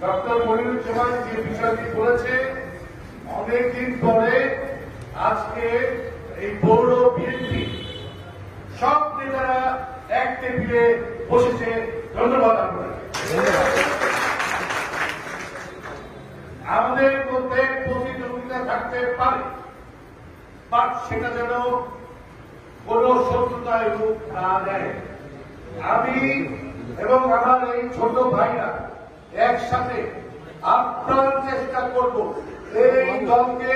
Doctor Moniruzzaman যে বিষয়টি বলেছে, অনেকদিন পরে আজকে এই পৌর বিএনপি সব নেতারা এক টেবিলে বসেছে। ধন্যবাদ আপনাকে। আমাদের মধ্যে প্রতিযোগিতা থাকতে পারে, বাট সেটা যেন কোন শত্রুতায় রূপ না দেয়। আমি এবং আমার এই ছোট ভাইরা একসাথে আপ্রাণ চেষ্টা করব এই দলকে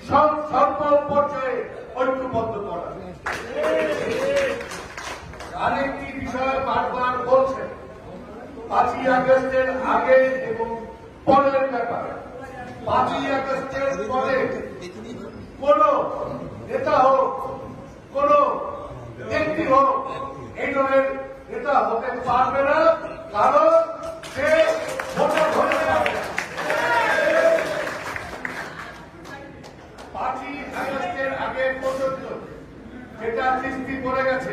সর্ব পর্যায়ে ঐক্যবদ্ধ করা। আরেকটি বিষয় বারবার বলছেন, 5ই আগস্টের আগে এবং পরের ব্যাপারে। 5ই আগস্টের পরে কোন নেতা হোক, কোন ব্যক্তি হোক, এই দলের নেতা হতে পারবে না, কারণ সে ভোটার ধরে যাবে। 5ই আগস্টের আগে পর্যন্ত যেটা সৃষ্টি করে গেছে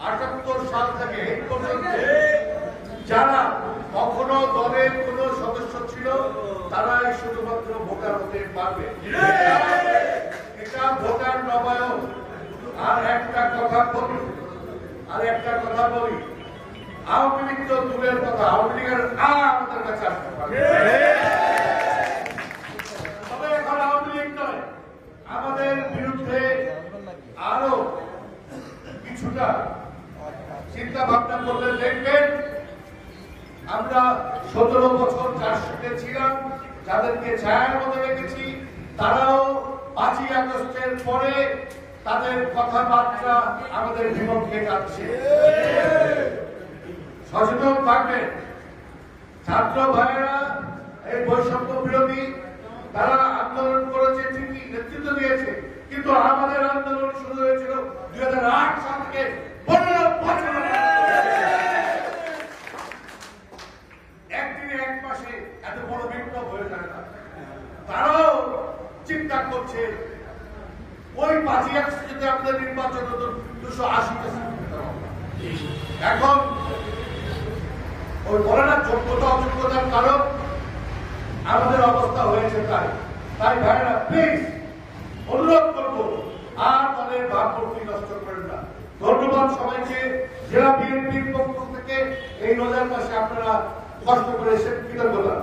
78 সাল থেকে এই পর্যন্ত, যারা কখনো দলের কোন সদস্য ছিল তারাই শুধুমাত্র ভোটার হতে পারবে। এটা ভোটার নবায়ন। আর একটা কথা বলি, আওয়ামী লীগ তো দূরের কথা, আওয়ামী লীগের আমাদের কাছে আসতে পারে। তবে এখন আওয়ামী লীগ নয়, আমাদের বিরুদ্ধে আরো কিছুটা চিন্তা ভাবনা করলে দেখবেন আমরা 17 বছর যার সঙ্গে ছিলাম, যাদেরকে ছায়ার মধ্যে রেখেছি, তারাও 5ই আগস্টের পরে তাদের কথাবার্তা আমাদের বিপক্ষে যাচ্ছে। সচেতন থাকবেন। ছাত্র ভাইয়েরা এই বৈষম্য বিরোধী তারা আন্দোলন করেছে, ঠিকই নেতৃত্ব দিয়েছে, কিন্তু আমাদের আন্দোলন শুরু হয়েছিল 2008 সাল থেকে 15 বছর। একদিনে এক মাসে এত বড় বিপ্লব হয়ে যায় না। তারাও চিন্তা করছে ওই 5ই আগস্টে আমাদের নির্বাচন হতো 280 এখন ওই বলে না যোগ্যতা অযোগ্যতার কারণ আমাদের অবস্থা হয়েছে। তাই ভাইরা প্লিজ অনুরোধ করবো, আর দলের ভাবমূর্তি নষ্ট করেন না। ধন্যবাদ সবাইকে। জেলা বিএনপির পক্ষ থেকে এই রোজার মাসে আপনারা কষ্ট করে এসে কৃতজ্ঞতা।